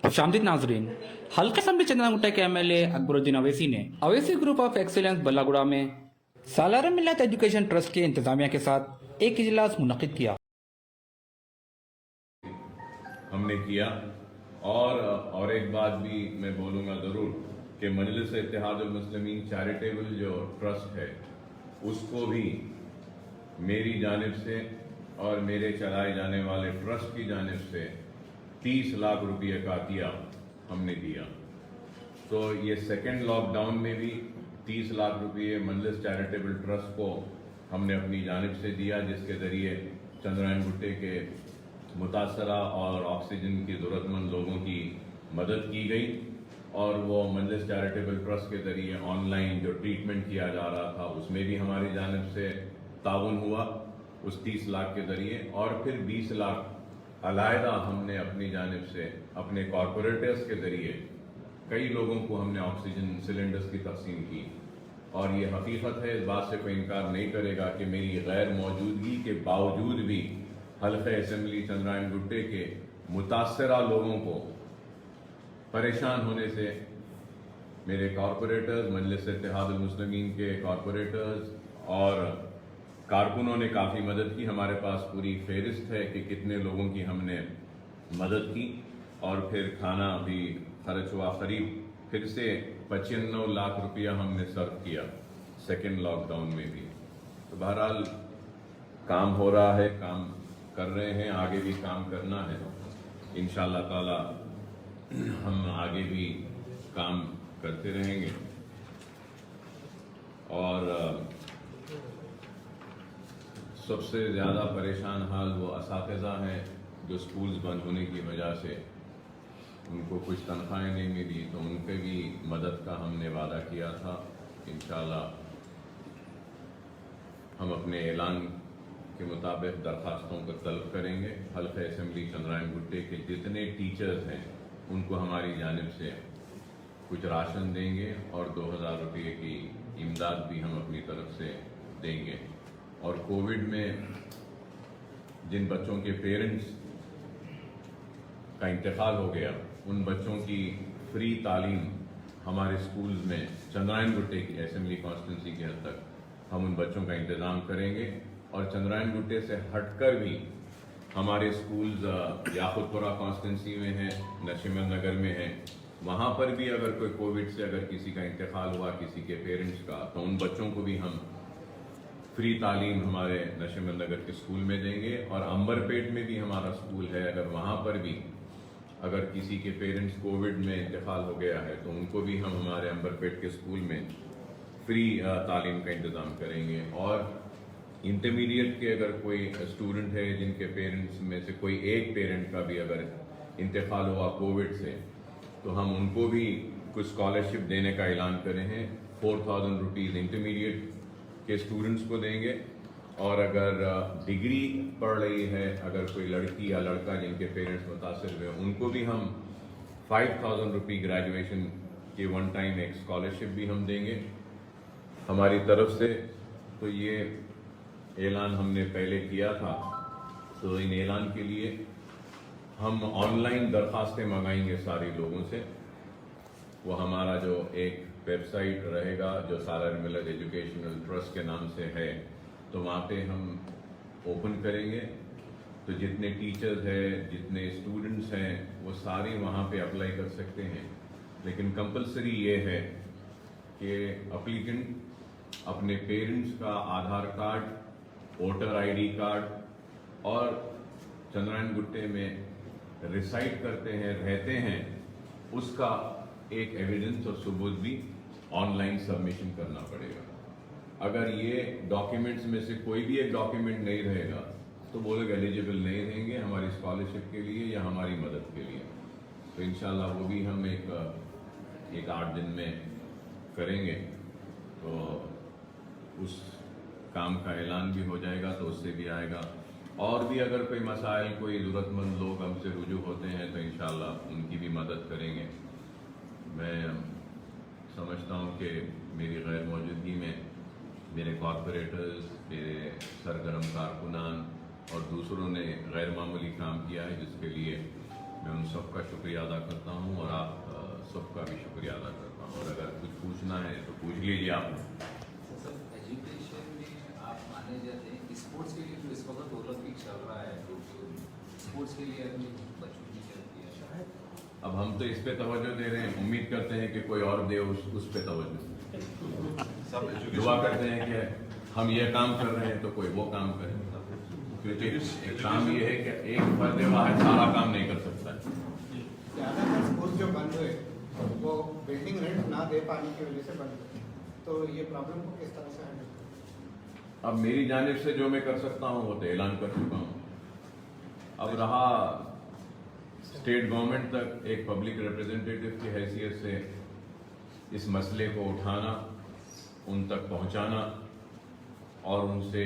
खुशामदीद नाजरीन। हल्के असम्बली चंद्रगुट्टा के एमएलए अकबरुद्दीन अवैसी ने Owaisi group of excellence Ballaguda में सालाना मिल्लत एजुकेशन ट्रस्ट के इंतजामिया के साथ एक इजलास मुनक्किद किया। हमने किया और एक बात भी मैं बोलूँगा ज़रूर कि मजलिस इत्तेहादुल मुस्लिमीन चैरिटेबल जो ट्रस्ट है उसको भी मेरी जानिब से और मेरे चलाए जाने वाले ट्रस्ट की जानिब से 30 लाख रुपये का अतिया हमने दिया। तो ये सेकेंड लॉकडाउन में भी 30 लाख रुपये मजलिस चैरिटेबल ट्रस्ट को हमने अपनी जानिब से दिया, जिसके ज़रिए चंद्रायन गुट्टे के मुतासरा और ऑक्सीजन की ज़रूरतमंद लोगों की मदद की गई। और वो मजलिस चैरिटेबल ट्रस्ट के ज़रिए ऑनलाइन जो ट्रीटमेंट किया जा रहा था उसमें भी हमारी जानिब से ताउन हुआ उस 30 लाख के ज़रिए। और फिर 20 लाख अलहदा हमने अपनी जानिब से अपने कॉरपोरेटर्स के ज़रिए कई लोगों को हमने ऑक्सीजन सिलेंडर्स की तकसीम की। और ये हकीकत है, इस बात से कोई इनकार नहीं करेगा कि मेरी गैर मौजूदगी के बावजूद भी हल्क़े असम्बली चंद्रायन गुट्टे के मुतासरा लोगों को परेशान होने से मेरे कॉरपोरेटर्स, मजलिस इत्तेहादुल मुस्लिमीन के कॉरपोरेटर्स और कारकुनों ने काफ़ी मदद की। हमारे पास पूरी फहरिस्त है कि कितने लोगों की हमने मदद की। और फिर खाना भी खर्च हुआ, करीब फिर से 95 लाख रुपया हमने सर्व किया सेकेंड लॉकडाउन में भी। तो बहरहाल काम हो रहा है, काम कर रहे हैं, आगे भी काम करना है। इंशाअल्लाह ताला हम आगे भी काम करते रहेंगे। और सबसे ज़्यादा परेशान हाल वो असातिज़ा हैं जो स्कूल्स बंद होने की वजह से उनको कुछ तनख्वाहें नहीं मिली, तो उनके भी मदद का हमने वादा किया था। इंशाअल्लाह हम अपने ऐलान के मुताबिक दरख्वास्तों को तलब करेंगे। हल्क़े असम्बली चंद्रायन गुट्टे के जितने टीचर्स हैं उनको हमारी जानिब से कुछ राशन देंगे और 2000 रुपये की इमदाद भी हम अपनी तरफ से देंगे। और कोविड में जिन बच्चों के पेरेंट्स का इंतकाल हो गया उन बच्चों की फ्री तालीम हमारे स्कूल्स में चंद्रायन गुट्टे की असेंबली कॉन्स्टिट्यूंसी की हद तक हम उन बच्चों का इंतज़ाम करेंगे। और चंद्रायन गुट्टे से हटकर भी हमारे स्कूल्स याकुतपुरा कॉन्स्टिट्यूंसी में हैं, नशीमत नगर में हैं, वहाँ पर भी अगर कोई कोविड से अगर किसी का इंतकाल हुआ किसी के पेरेंट्स का, तो उन बच्चों को भी हम फ्री तालीम हमारे नशीमत नगर के स्कूल में देंगे। और अंबरपेट में भी हमारा स्कूल है, अगर वहाँ पर भी अगर किसी के पेरेंट्स कोविड में इंतकाल हो गया है तो उनको भी हम हमारे अंबरपेट के स्कूल में फ्री तालीम का इंतज़ाम करेंगे। और इंटरमीडिएट के अगर कोई स्टूडेंट है जिनके पेरेंट्स में से कोई एक पेरेंट का भी अगर इंतकाल हुआ कोविड से, तो हम उनको भी कुछ स्कॉलरशिप देने का ऐलान करे हैं। 4000 रुपीज़ इंटरमीडिएट के स्टूडेंट्स को देंगे। और अगर डिग्री पढ़ रही है अगर कोई लड़की या लड़का जिनके पेरेंट्स मुतासर हुए, उनको भी हम 5000 रुपये ग्रेजुएशन के वन टाइम एक स्कॉलरशिप भी हम देंगे हमारी तरफ से। तो ये ऐलान हमने पहले किया था, तो इन ऐलान के लिए हम ऑनलाइन दरख्वास्तें मंगाएंगे सारे लोगों से। वो हमारा जो एक वेबसाइट रहेगा जो सालाना मिल्लत एजुकेशनल ट्रस्ट के नाम से है, तो वहाँ पे हम ओपन करेंगे। तो जितने टीचर्स हैं, जितने स्टूडेंट्स हैं, वो सारे वहाँ पे अप्लाई कर सकते हैं। लेकिन कंपलसरी ये है कि एप्लीकेंट अपने पेरेंट्स का आधार कार्ड, वोटर आईडी कार्ड और चंद्रायन गुट्टे में रिसाइड करते हैं, रहते हैं, उसका एक एविडेंस और सबूत भी ऑनलाइन सबमिशन करना पड़ेगा। अगर ये डॉक्यूमेंट्स में से कोई भी एक डॉक्यूमेंट नहीं रहेगा तो वो लोग एलिजिबल नहीं रहेंगे हमारी स्कॉलरशिप के लिए या हमारी मदद के लिए। तो इंशाल्लाह वो भी हम एक 8 दिन में करेंगे, तो उस काम का ऐलान भी हो जाएगा, तो उससे भी आएगा। और भी अगर कोई मसाइल, कोई ज़रूरतमंद लोग हमसे रुजू होते हैं तो इंशाल्लाह उनकी भी मदद करेंगे। मैं समझता हूँ कि मेरी गैर मौजूदगी में मेरे कॉरपोरेटर्स, मेरे सरगर्म कारकुनान और दूसरों ने गैर मामूली काम किया है, जिसके लिए मैं उन सबका शुक्रिया अदा करता हूँ और आप सबका भी शुक्रिया अदा करता हूँ। और अगर कुछ पूछना है तो पूछ लीजिए आप। सर, एजुकेशन में आप माने जाते हैं स्पोर्ट्स के लिए जो इस वक्त ओलंपिक चल रहा है टोक्यो में, स्पोर्ट्स के लिए अपनी बच्चों की चलती है शायद। अब हम तो इस पे तवज्जो दे रहे हैं, उम्मीद करते हैं कि कोई और दे उस पे तवज्जो। सब दुआ करते हैं कि हम ये काम कर रहे हैं तो कोई वो काम करे, क्योंकि एक काम ये है कि एक फर्द वाहिद सारा काम नहीं कर सकता है। ज़्यादातर स्कूल जो बंद हुए वो बिल्डिंग रेंट ना दे पाने की वजह से बंद हुए, तो ये प्रॉब्लम को किस तरह से हैंडल करें? अब मेरी जानिब से जो मैं कर सकता हूँ वो तो ऐलान कर चुका हूँ। अब रहा स्टेट गवर्नमेंट तक एक पब्लिक रिप्रेजेंटेटिव की हैसियत से इस मसले को उठाना, उन तक पहुँचाना और उनसे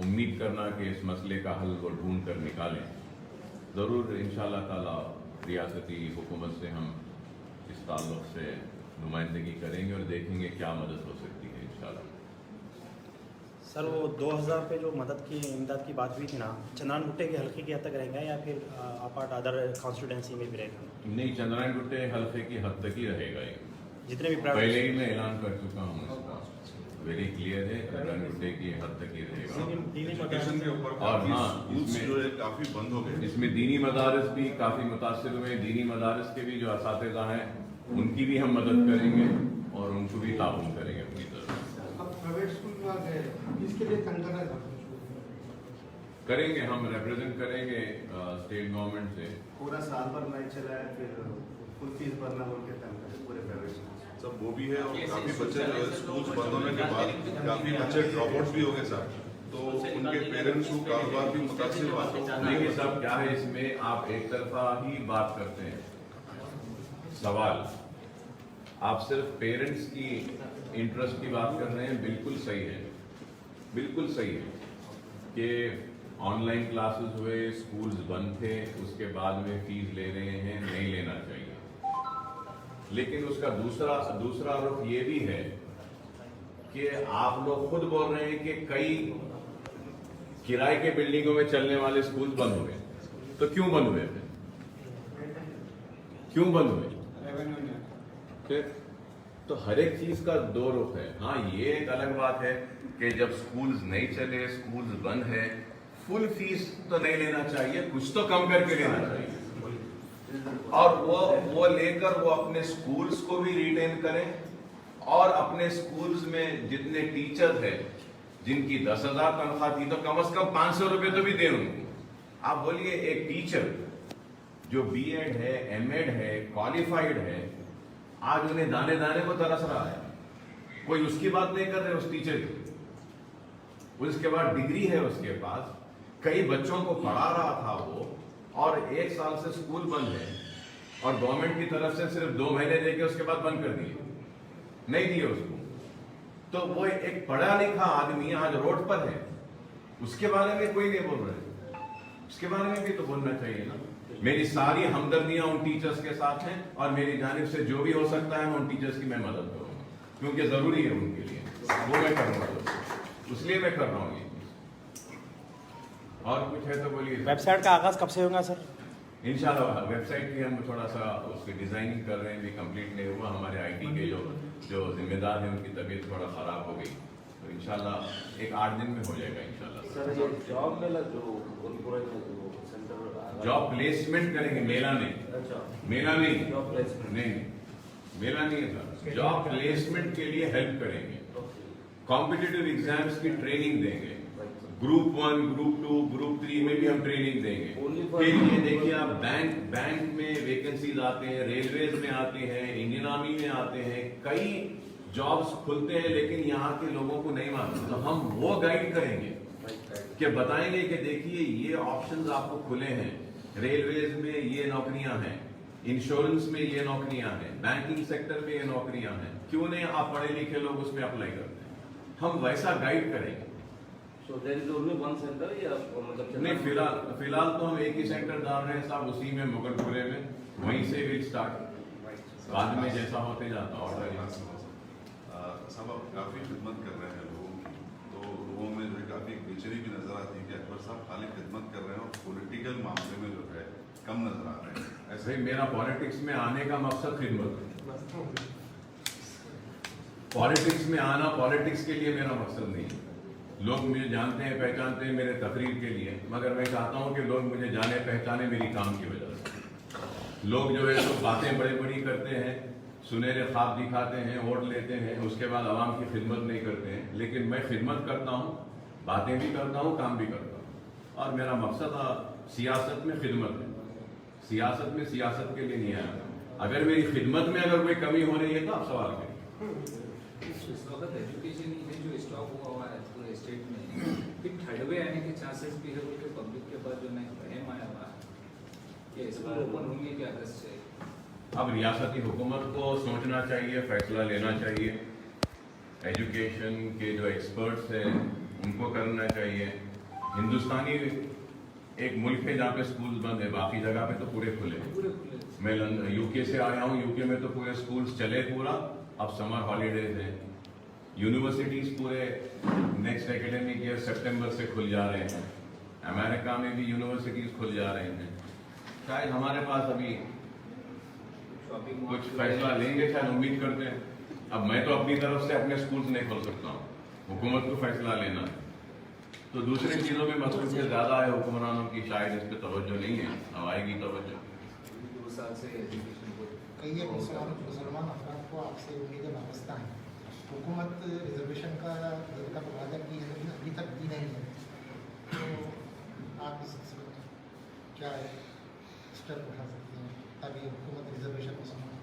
उम्मीद करना कि इस मसले का हल वो ढूंढ कर निकालें। ज़रूर इंशाअल्लाह ताला रियासती हुकूमत से हम इस ताल्लुक़ से नुमाइंदगी करेंगे और देखेंगे क्या मदद हो सकती है इंशाअल्लाह। सर, वो 2000 पे जो मदद की इमदाद की बात हुई थी ना, चंद्रायन गुट्टे के हल्के की हद तक रहेगा या फिर अपार्ट अदर कॉन्स्टिट्यूंसी में भी रहेगा? नहीं, चंद्रायन गुट्टे हल्के की हद तक ही रहेगा ये। जितने भी पहले ही मैं ऐलान कर चुका हूँ, इसका वेरी क्लियर है, चंद्रायन गुट्टे की हद तक ही रहेगा। एजुकेशन के ऊपर और हाँ, स्कूल्स जो है काफी बंद हो गए। इसमें दीनी मदारस भी काफ़ी मुतासिर हुए। दीनी मदारस के भी जो असातिज़ा हैं उनकी भी हम मदद करेंगे और उनको भी ताउन करेंगे अपनी तरफ। अब प्राइवेट स्कूल में आ गए, इसके लिए कंकरा करेंगे, हम रिप्रेजेंट करेंगे स्टेट गवर्नमेंट से। पूरा साल भर मैच चला है, फिर फुल फीस भरना बोल के तंग करे पूरे प्राइवेट स्कूल। सब वो भी है और काफी बच्चे जो है स्कूल बंद होने के बाद काफी बच्चे ड्रॉप आउट भी हो गए सर, तो उनके पेरेंट्स को कारोबार भी मुतासिर हुआ। देखिए साहब, क्या है इसमें, आप एक तरफा ही बात करते हैं। सवाल आप सिर्फ पेरेंट्स की इंटरेस्ट की बात कर रहे हैं, बिल्कुल सही है, बिल्कुल सही है कि ऑनलाइन क्लासेस हुए, स्कूल्स बंद थे, उसके बाद में फीस ले रहे हैं, नहीं लेना चाहिए। लेकिन उसका दूसरा रुख ये भी है कि आप लोग खुद बोल रहे हैं कि कई किराए के बिल्डिंगों में चलने वाले स्कूल बंद हुए, तो क्यों बंद हुए फिर? क्यों बंद हुए? रेवेन्यू नहीं। फिर तो हर एक चीज का दो रुख है। हाँ, ये एक अलग बात है कि जब स्कूल्स नहीं चले, स्कूल्स बंद है, फुल फीस तो नहीं लेना चाहिए, कुछ तो कम करके लेना चाहिए और वो लेकर वो अपने स्कूल्स को भी रिटेन करें और अपने स्कूल्स में जितने टीचर्स हैं जिनकी 10,000 तनख्वाह थी तो कम से कम 500 रुपए तो भी दें उनको। आप बोलिए, एक टीचर जो बीएड है, एमएड है, क्वालिफाइड है, आज उन्हें दाने दाने को तरस रहा है, कोई उसकी बात नहीं कर रहे उस टीचर की। उसके बाद डिग्री है उसके पास, कई बच्चों को पढ़ा रहा था वो, और 1 साल से स्कूल बंद है और गवर्नमेंट की तरफ से सिर्फ 2 महीने देके उसके बाद बंद कर दिए, नहीं दिए उसको। तो वो एक पढ़ा लिखा आदमी आज रोड पर है, उसके बारे में कोई नहीं बोल रहे, उसके बारे में भी तो बोलना चाहिए ना। मेरी सारी हमदर्दियां उन टीचर्स के साथ हैं और मेरी जानिब से जो भी हो सकता है उन टीचर्स की मैं मदद करूंगा, क्योंकि जरूरी है उनके लिए, वो मैं करूंगा, इसलिए मैं कर रहा हूँ ये। और कुछ है तो बोलिए। वेबसाइट का आगाज कब से होगा सर? इंशाल्लाह वेबसाइट की हम थोड़ा सा उसकी डिजाइनिंग कर रहे हैं, भी कंप्लीट नहीं हुआ। हमारे आईटी के जो जिम्मेदार हैं उनकी तबीयत थोड़ा खराब हो गई, तो इंशाल्लाह एक 8 दिन में हो जाएगा इंशाल्लाह। सर, ये जॉब मेला जो उनपुर में जो सेंटर जॉब प्लेसमेंट करेंगे, मेला नहीं। अच्छा, मेला नहीं, जॉब प्लेसमेंट नहीं मेला नहीं है सर। जॉब प्लेसमेंट के लिए हेल्प करेंगे, कॉम्पिटिटिव एग्जाम्स की ट्रेनिंग देंगे, ग्रुप 1, ग्रुप 2, ग्रुप 3 में भी हम ट्रेनिंग देंगे। फिर ये देखिए, आप बैंक में वैकेंसीज आते हैं, रेलवेज में आते हैं, इंडियन आर्मी में आते हैं, कई जॉब्स खुलते हैं, लेकिन यहाँ के लोगों को नहीं मालूम, तो हम वो गाइड करेंगे कि बताएंगे कि देखिए ये ऑप्शंस आपको खुले हैं, रेलवेज में ये नौकरियां हैं, इंश्योरेंस में ये नौकरियां हैं, बैंकिंग सेक्टर में ये नौकरियां हैं, क्यों नहीं आप पढ़े लिखे लोग उसमें अप्लाई करते हैं, हम वैसा गाइड करेंगे। So there is only one center या मतलब नहीं, फिलहाल तो हम एक ही सेंटर डाल रहे हैं साहब, उसी में मुगलपुरे में, वहीं से विल स्टार्ट, बाद में जैसा होते जाता ऑर्डर। सब अब काफी खिदमत कर रहे हैं लोगों की, तो लोगों में जो है काफी बेचैनी भी नजर आती है कि अकबर साहब खाली खिदमत कर रहे हैं और पॉलिटिकल मामले में जो है कम नजर आ रहे हैं ऐसे। भाई मेरा पॉलिटिक्स में आने का मकसद खिदमत है। पॉलिटिक्स में आना पॉलिटिक्स के लिए मेरा मकसद नहीं है। लोग मुझे जानते हैं पहचानते हैं मेरे तकरीर के लिए, मगर मैं चाहता हूं कि लोग मुझे जाने पहचाने मेरी काम की वजह से। लोग जो है तो बातें बड़ी बड़ी करते हैं, सुनहरे ख्वाब दिखाते हैं, वोट लेते हैं, उसके बाद आवाम की खिदमत नहीं करते हैं। लेकिन मैं खिदमत करता हूं, बातें भी करता हूं, काम भी करता हूं, और मेरा मकसद सियासत में खिदमत है। सियासत में सियासत के लिए नहीं आया। अगर मेरी खिदमत में अगर कोई कमी हो रही है तो आप सवाल करें। इस वक्त एजुकेशन जो स्टॉप हुआ है पूरे स्टेट में, फिर थर्ड वे आने के चांसेस भी है बोल के पब्लिक के पास जो नहीं वहम आया हुआ है कि स्कूल ओपन होंगे कि अगस्त से। अब रियासती हुकूमत को सोचना चाहिए, फैसला लेना चाहिए। एजुकेशन के जो एक्सपर्ट्स हैं उनको करना चाहिए। हिंदुस्तानी एक मुल्क है जहाँ पे स्कूल बंद है, बाकी जगह पे तो पूरे खुले हैं। पूरे खुले मैं यूके से आया हूँ, यूके में तो पूरे स्कूल्स चले पूरा। अब समर हॉलीडेज है, यूनिवर्सिटीज पूरे नेक्स्ट एकेडमिक ईयर सितंबर से खुल जा रहे हैं। अमेरिका में भी यूनिवर्सिटीज खुल जा रहे हैं। शायद हमारे पास अभी शॉपिंग कुछ फैसला लेंगे, शायद उम्मीद करते हैं। अब मैं तो अपनी तरफ से अपने स्कूल्स नहीं खोल सकता हूँ, हुकूमत को फैसला लेना है। तो दूसरी चीज़ों में मसरूफियत ज़्यादा है हुक्मरानों की, शायद इस पर तवज्जो नहीं है। अब आएगी तवज्जो। 2 साल से एजुकेशन को कई मुसलमान अफराद को आपसे उम्मीदें वाबस्ता हैं। हुकूमत रिजर्वेशन का वादा की है लेकिन अभी तक दी नहीं है, तो आप इस सिलसिले में क्या स्टेप उठा सकते हैं ताकि हुकूमत रिजर्वेशन को समझे?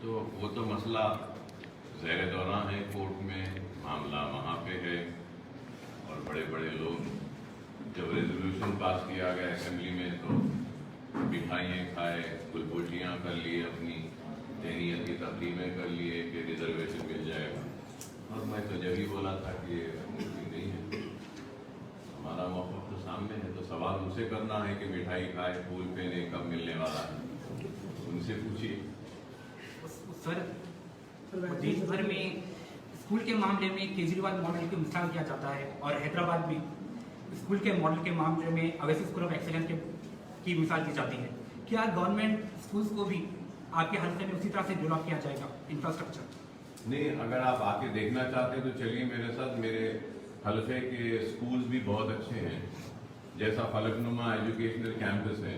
तो वो तो मसला ज़ेर दौरान है, कोर्ट में मामला वहाँ पे है। और बड़े बड़े लोग, जब रेजोल्यूशन पास किया गया असेंबली में तो मिठाइयाँ खाए, गुलगोशियाँ कर लिए, अपनी तहनीयती तकरीमें कर लिए कि रिजर्वेशन मिल जाएगा। और मैं तो जब ही बोला था कि ये मुमकिन नहीं है। हमारा मौक़िफ़ तो सामने है, तो सवाल उनसे करना है कि मिठाई खाए, फूल पहने, कब मिलने वाला है, उनसे पूछिए। सर, देश भर में स्कूल के मामले में केजरीवाल मॉडल की मिसाल किया जाता है और हैदराबाद में स्कूल के मॉडल के मामले में अवेसी स्कूल ऑफ एक्सीलेंस की मिसाल दी जाती है। क्या गवर्नमेंट स्कूल्स को भी आपके हल्के में उसी तरह से डेवलप किया जाएगा इंफ्रास्ट्रक्चर? नहीं, अगर आप आके देखना चाहते हैं तो चलिए मेरे साथ। मेरे हल्के के स्कूल्स भी बहुत अच्छे हैं। जैसा फलकनुमा एजुकेशनल कैंपस है,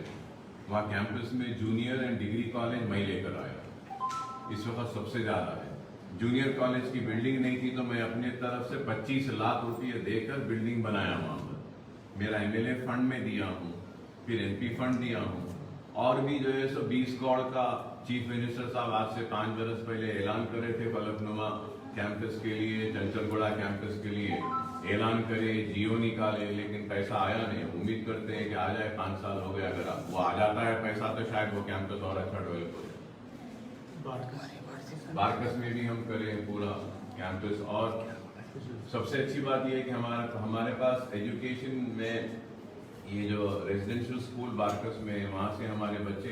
वहाँ कैंपस में जूनियर एंड डिग्री कॉलेज मैं लेकर आया। इस वक्त सबसे ज़्यादा है। जूनियर कॉलेज की बिल्डिंग नहीं थी तो मैं अपने तरफ से 25 लाख रुपये देकर बिल्डिंग बनाया वहाँ पर। मेरा MLA फंड में दिया हूँ, फिर MP फंड दिया हूँ, और भी जो है सो 20 करोड़ का चीफ मिनिस्टर साहब आज से 5 बरस पहले ऐलान करे थे फलकनुमा कैंपस के लिए, चंचलगुड़ा कैंपस के लिए ऐलान करे, जियो निकाले, लेकिन पैसा आया नहीं। उम्मीद करते हैं कि आ जाए, 5 साल हो गए। अगर वो आ जाता है पैसा तो शायद वो कैंपस और अच्छा डेवलप हो जाए। बारकस में भी हम करें पूरा कैंपस। और सबसे अच्छी बात यह है कि हमारे पास एजुकेशन में ये जो रेजिडेंशियल स्कूल बारकस में, वहाँ से हमारे बच्चे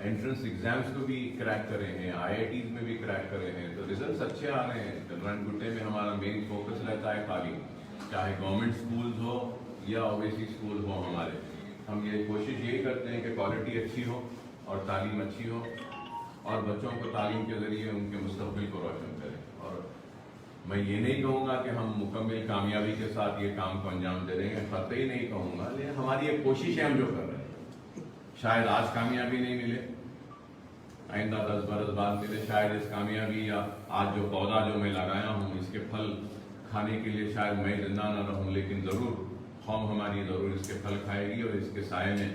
एंट्रेंस एग्जाम्स को भी क्रैक करे हैं, IITs में भी क्रैक करे हैं, तो रिजल्ट्स अच्छे आ रहे हैं। चंद्रयान गुट्टे में हमारा मेन फोकस रहता है तालीम, चाहे गवर्नमेंट स्कूल्स हो या ओवैसी स्कूल हो हमारे। हम ये कोशिश यही करते हैं कि क्वालिटी अच्छी हो और तालीम अच्छी हो, और बच्चों को तालीम के ज़रिए उनके मुस्तक़बिल को रोशन करें। और मैं ये नहीं कहूँगा कि हम मुकम्मल कामयाबी के साथ ये काम को अंजाम दे देंगे, कतई नहीं कहूँगा, लेकिन हमारी एक कोशिश है, हम जो कर रहे हैं। शायद आज कामयाबी नहीं मिले, आइंदा 10 बरस बाद मिले शायद इस कामयाबी, या आज जो पौधा जो मैं लगाया हूँ इसके फल खाने के लिए शायद मैं जिंदा न रहूँ, लेकिन ज़रूर कौम हमारी ज़रूर इसके फल खाएगी और इसके साए में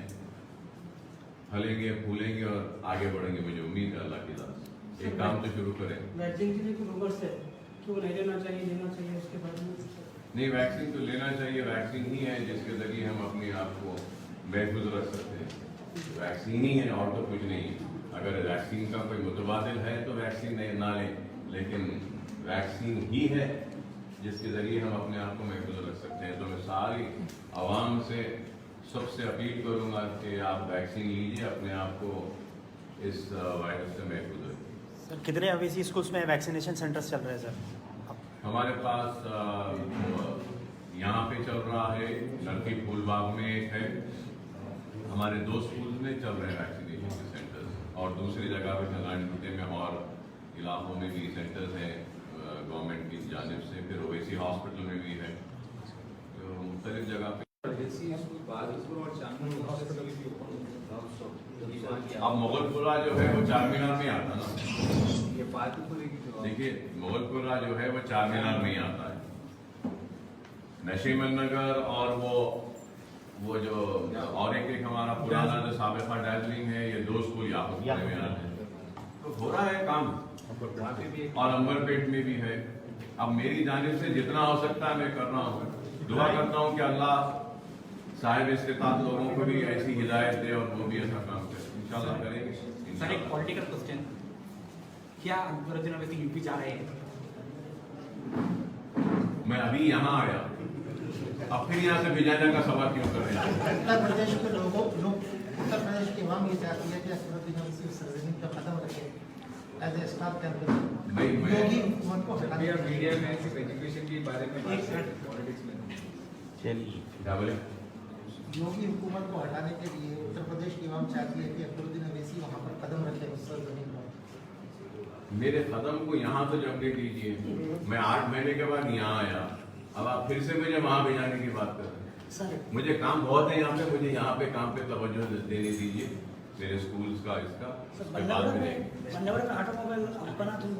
फलेंगे, फूलेंगे और आगे बढ़ेंगे। मुझे उम्मीद है अल्लाह की राह। एक काम तो शुरू करें। वैक्सीन के लिए कोई रूमर्स है कि वो नहीं लेना चाहिए, लेना चाहिए, उसके बारे में? नहीं, वैक्सीन तो लेना चाहिए। वैक्सीन ही है जिसके ज़रिए हम अपने आप को महफूज रख सकते हैं। वैक्सीन ही है और तो कुछ नहीं है। अगर वैक्सीन का कोई मुतबादिल है तो वैक्सीन ना लें, लेकिन वैक्सीन ही है जिसके ज़रिए हम अपने आप को महफूज रख सकते हैं। तो मैं सारी आवाम से सबसे अपील करूंगा कि आप वैक्सीन लीजिए, अपने आप को इस वायरस से महफूज रखें। सर, कितने अवेसी स्कूल्स में वैक्सीनेशन सेंटर्स चल रहे हैं सर? हमारे पास यहाँ पे चल रहा है, लड़की फूलबाग में एक है, हमारे 2 स्कूल में चल रहे हैं वैक्सीनेशन के सेंटर्स, और दूसरी जगह पे चंद्रायण में और इलाकों में भी सेंटर्स हैं गवर्नमेंट की जानिब से, फिर ओवैसी हॉस्पिटल में भी है, तो मुख्तलिफ जगह पे। वैसी स्कूल बहादुरपुर और चांदपुर हॉस्पिटल भी अब मुगलपुरा जो है वो चार मीनार में आता ना, ये बहादुरपुर की जो देखिए मुगलपुरा जो है वो चार मीनार में ही आता है। नशीमन नगर और वो जो और एक हमारा पुराना जो साबिका डार्जिलिंग है, ये 2 स्कूल याकुतपुरे में आते हैं, तो हो रहा है काम। वहाँ पे भी और अंबरपेट में भी है। अब मेरी जानिब से जितना हो सकता है मैं कर रहा हूँ, दुआ करता हूँ कि अल्लाह साहिब इस्तिताअत लोगों को भी ऐसी हिदायत दे और वो भी ऐसा काम करे, इंशाल्लाह करेंगे। सर एक पॉलिटिकल क्वेश्चन, क्या अकबरुद्दीन अवैसी यूपी जा रहे हैं? मैं अभी यहाँ आया, अब फिर यहाँ से भिजाने का सवाल क्यों कर रहे हैं? उत्तर प्रदेश के उत्तर प्रदेश की आवाम ये चाहती है कि अकबरुद्दीन अवैसी सरजमीन का कदम रखे एज ए स्टाफ कैंपेन। नहीं, मैं- योगी हुकूमत को हटाने अभी के आप लिए मीडिया में सिर्फ एजुकेशन के बारे में बात कर रहे हैं, पॉलिटिक्स में नहीं। क्या बोले? योगी हुकूमत को हटाने के लिए उत्तर प्रदेश की आवाम चाहती है कि अकबरुद्दीन अवैसी वहाँ पर कदम रखे उस सरजमीन पर। मेरे कदम को यहाँ तो जमने दीजिए, मैं 8 महीने के बाद यहाँ आया, अब आप फिर से मुझे वहाँ भेजाने की बात कर रहे हैं। मुझे काम बहुत है यहाँ पे, मुझे यहाँ पे काम पे तवज्जो देने दीजिए, मेरे स्कूल्स का इसका उसके बाद में देंगे। बन्नावरम में ऑटोमोबाइल बनाते हैं,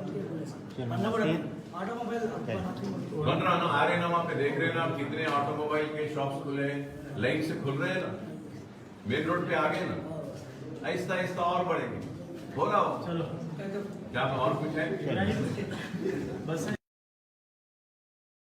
बन्नावरम ऑटोमोबाइल बनाते हैं। बन रहा ना, आ रहे ना, वहाँ पे देख रहे हैं ना आप कितने ऑटोमोबाइल के शॉप्स खुले हैं, लाइन से खुल रहे हैं ना, मेन रोड पे आ गए ना, आहिस्ता आहिस्ता और बढ़ेंगे, हो रहा हो। चलो क्या और कुछ है? बस